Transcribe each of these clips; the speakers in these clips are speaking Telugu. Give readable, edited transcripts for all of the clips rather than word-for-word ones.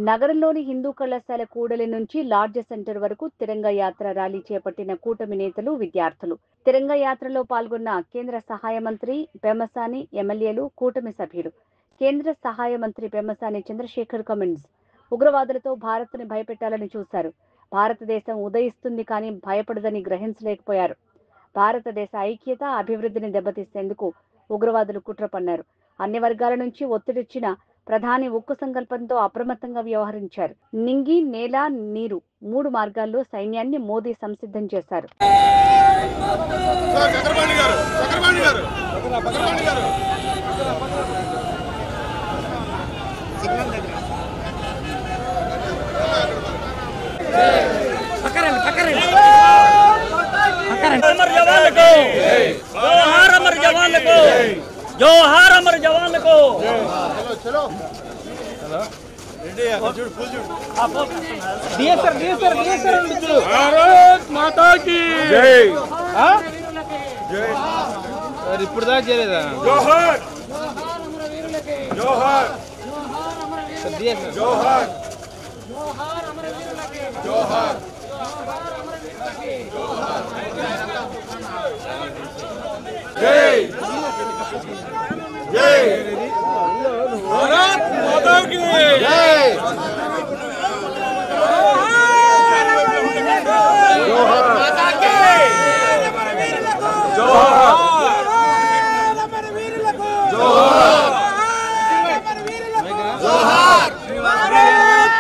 నగరంలోని హిందూ కళాశాల కూడలి నుంచి లార్జ్ సెంటర్ వరకు తిరంగ యాత్ర ర్యాలీ చేపట్టిన కూటమి నేతలు, విద్యార్థులు. తిరంగ యాత్రలో పాల్గొన్న కేంద్ర సహాయ మంత్రి పెమ్మసాని, ఎమ్మెల్యేలు, కూటమి సభ్యులు. కేంద్ర సహాయ మంత్రి పెమ్మసాని చంద్రశేఖర్ కమెంట్స్. ఉగ్రవాదులతో భారత్ని భయపెట్టాలని చూశారు. భారతదేశం ఉదయిస్తుంది కానీ భయపడదని గ్రహించలేకపోయారు. భారతదేశ ఐక్యత, అభివృద్ధిని దెబ్బతీసేందుకు ఉగ్రవాదులు కుట్ర పన్నారు. అన్ని వర్గాల నుంచి ఒత్తిడిచ్చిన ప్రధాని ఉక్కు సంకల్పంతో అప్రమత్తంగా వ్యవహరించారు. నింగి, నేల, నీరు 3 మార్గాల్లో సైన్యాన్ని మోదీ సంసిద్ధం చేశారు. जोहार अमर जवान को चलो भारत माता की जय जय इपड़ा जोहार जोहार जोहार जोहार जय जय भारत माता की जय जोहार माता की जोहार जोहार जोहार भारत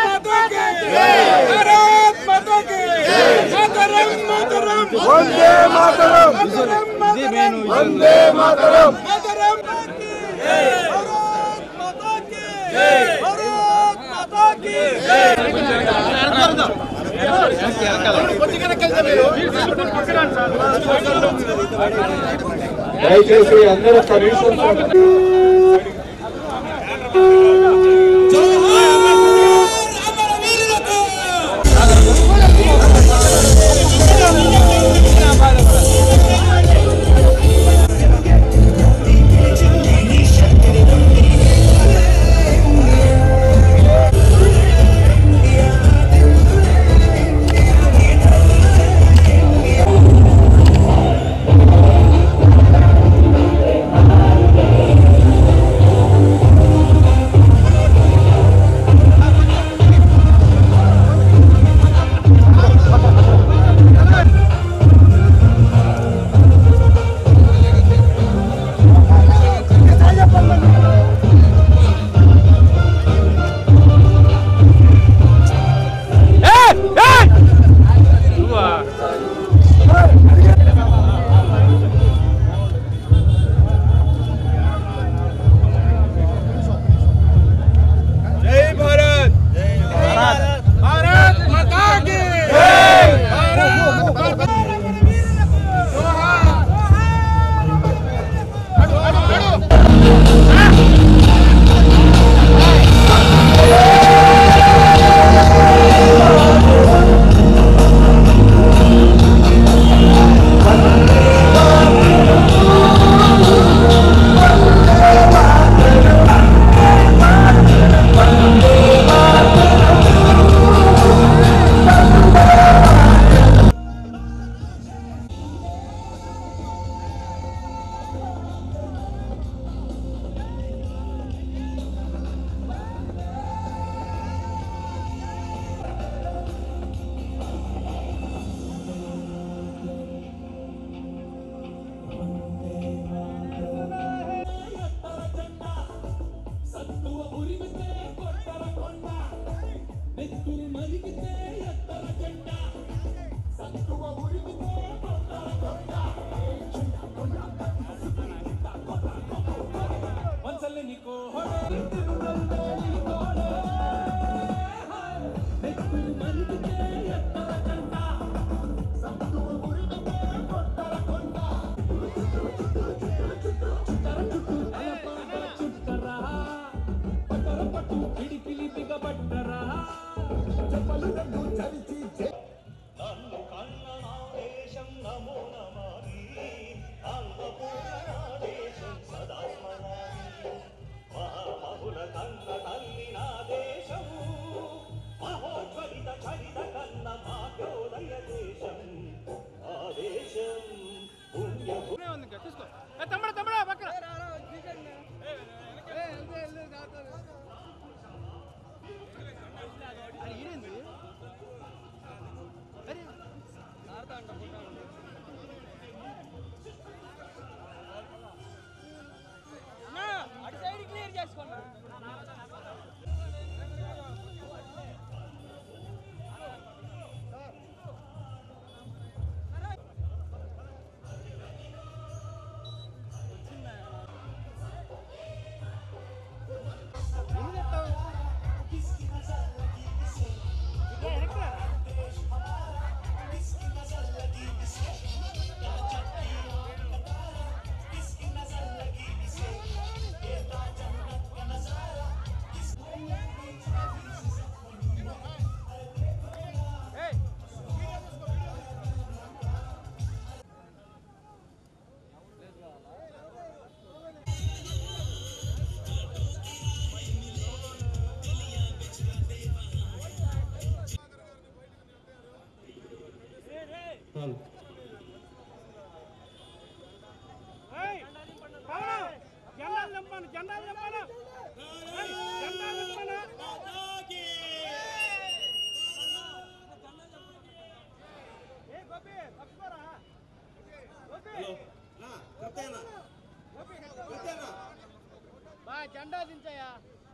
माता की जय भारत माता की जय मातरम मातरम वंदे मातरम वंदे मातरम దయచేసి అందరూ కనీసం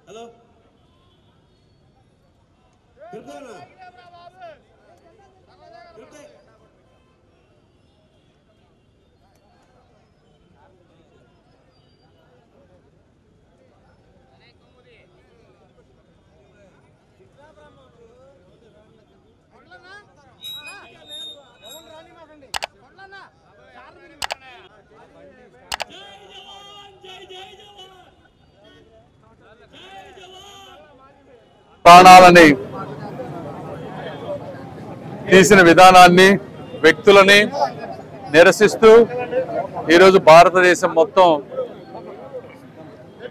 హలో ప్రాణాలని తీసిన విధానాన్ని వ్యక్తులని నిరసిస్తూ ఈరోజు భారతదేశం మొత్తం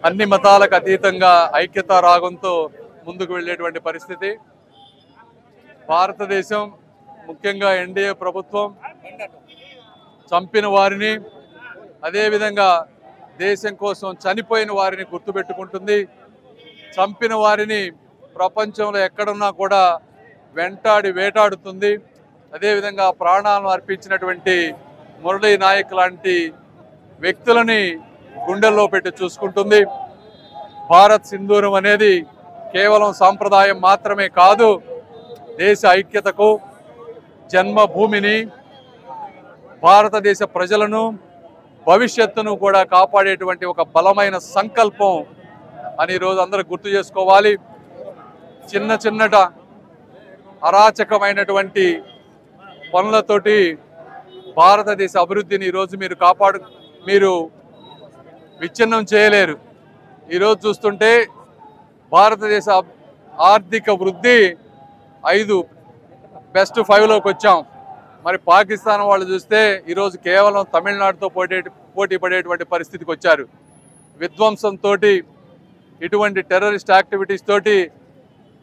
అన్ని మతాలకు అతీతంగా ఐక్యతా రాగంతో ముందుకు వెళ్ళేటువంటి పరిస్థితి. భారతదేశం ముఖ్యంగా ఎన్డీఏ ప్రభుత్వం చంపిన వారిని, అదేవిధంగా దేశం కోసం చనిపోయిన వారిని గుర్తుపెట్టుకుంటుంది. చంపిన వారిని ప్రపంచంలో ఎక్కడున్నా కూడా వెంటాడి వేటాడుతుంది. అదేవిధంగా ప్రాణాలను అర్పించినటువంటి మురళీ నాయక్ లాంటి వ్యక్తులని గుండెల్లో పెట్టి చూసుకుంటుంది. భారత్ సింధూరం అనేది కేవలం సాంప్రదాయం మాత్రమే కాదు, దేశ ఐక్యతకు, జన్మభూమిని, భారతదేశ ప్రజలను, భవిష్యత్తును కూడా కాపాడేటువంటి ఒక బలమైన సంకల్పం అని ఈరోజు అందరూ గుర్తు చేసుకోవాలి. చిన్న చిన్నట అరాచకమైనటువంటి పనులతోటి భారతదేశ అభివృద్ధిని ఈరోజు మీరు విచ్ఛిన్నం చేయలేరు. ఈరోజు చూస్తుంటే భారతదేశ ఆర్థిక వృద్ధి 5 బెస్ట్ 5లోకి వచ్చాం. మరి పాకిస్తాన్ వాళ్ళు చూస్తే ఈరోజు కేవలం తమిళనాడుతో పోటీ పడేటువంటి పరిస్థితికి వచ్చారు. విధ్వంసంతో, ఇటువంటి టెర్రరిస్ట్ యాక్టివిటీస్ తోటి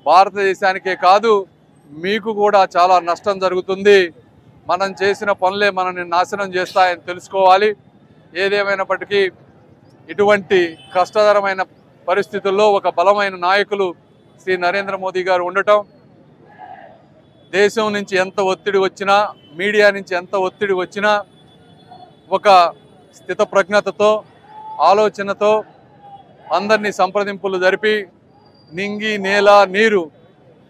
భారతదేశానికే కాదు మీకు కూడా చాలా నష్టం జరుగుతుంది. మనం చేసిన పనులే మనల్ని నాశనం చేస్తాయని తెలుసుకోవాలి. ఏదేమైనప్పటికీ ఇటువంటి కష్టతరమైన పరిస్థితుల్లో ఒక బలమైన నాయకులు శ్రీ నరేంద్ర మోదీ గారు ఉండటం, దేశం నుంచి ఎంత ఒత్తిడి వచ్చినా, మీడియా నుంచి ఎంత ఒత్తిడి వచ్చినా ఒక స్థితప్రజ్ఞతతో, ఆలోచనతో అందరినీ సంప్రదింపులు జరిపి నింగి, నేల, నీరు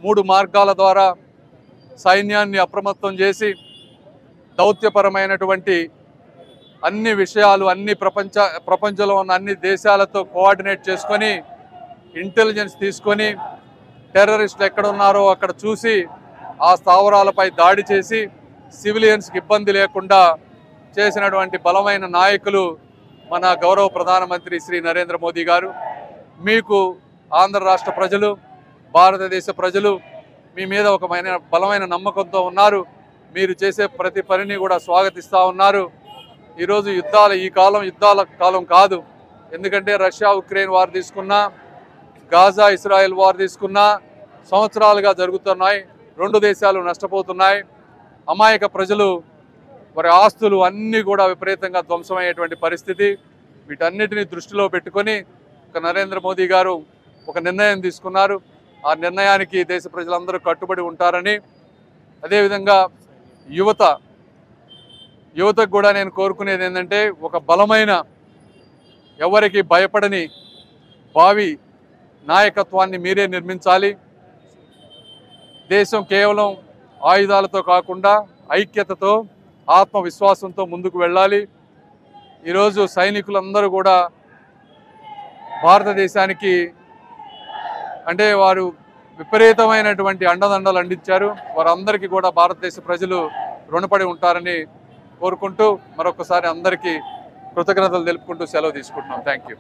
3 మార్గాల ద్వారా సైన్యాన్ని అప్రమత్తం చేసి దౌత్యపరమైనటువంటి అన్ని విషయాలు ప్రపంచంలో ఉన్న అన్ని దేశాలతో కోఆర్డినేట్ చేసుకొని ఇంటెలిజెన్స్ తీసుకొని టెర్రరిస్టులు ఎక్కడ ఉన్నారో అక్కడ చూసి ఆ స్థావరాలపై దాడి చేసి సివిలియన్స్కి ఇబ్బంది లేకుండా చేసినటువంటి బలమైన నాయకులు మన గౌరవ ప్రధానమంత్రి శ్రీ నరేంద్ర మోదీ గారు. మీకు ఆంధ్ర రాష్ట్ర ప్రజలు, భారతదేశ ప్రజలు మీ మీద ఒక బలమైన నమ్మకంతో ఉన్నారు. మీరు చేసే ప్రతి పనిని కూడా స్వాగతిస్తూ ఉన్నారు. ఈరోజు యుద్ధాల కాలం కాదు. ఎందుకంటే రష్యా ఉక్రెయిన్ వార్ తీసుకున్నా, గాజా ఇస్రాయెల్ వార్ తీసుకున్నా సంవత్సరాలుగా జరుగుతున్నాయి. 2 దేశాలు నష్టపోతున్నాయి. అమాయక ప్రజలు వారి ఆస్తులు అన్నీ కూడా విపరీతంగా ధ్వంసమయ్యేటువంటి పరిస్థితి. వీటన్నిటిని దృష్టిలో పెట్టుకొని నరేంద్ర మోదీ గారు ఒక నిర్ణయం తీసుకున్నారు. ఆ నిర్ణయానికి దేశ ప్రజలందరూ కట్టుబడి ఉంటారని, అదేవిధంగా యువతకు కూడా నేను కోరుకునేది ఏంటంటే ఒక బలమైన, ఎవరికి భయపడని భావి నాయకత్వాన్ని మీరే నిర్మించాలి. దేశం కేవలం ఆయుధాలతో కాకుండా ఐక్యతతో, ఆత్మవిశ్వాసంతో ముందుకు వెళ్ళాలి. ఈరోజు సైనికులందరూ కూడా భారతదేశానికి అంటే వారు విపరీతమైనటువంటి అండదండలు అందించారు. వారందరికీ కూడా భారతదేశ ప్రజలు రుణపడి ఉంటారని కోరుకుంటూ మరొకసారి అందరికీ కృతజ్ఞతలు తెలుపుకుంటూ సెలవు తీసుకుంటున్నాం. Thank you.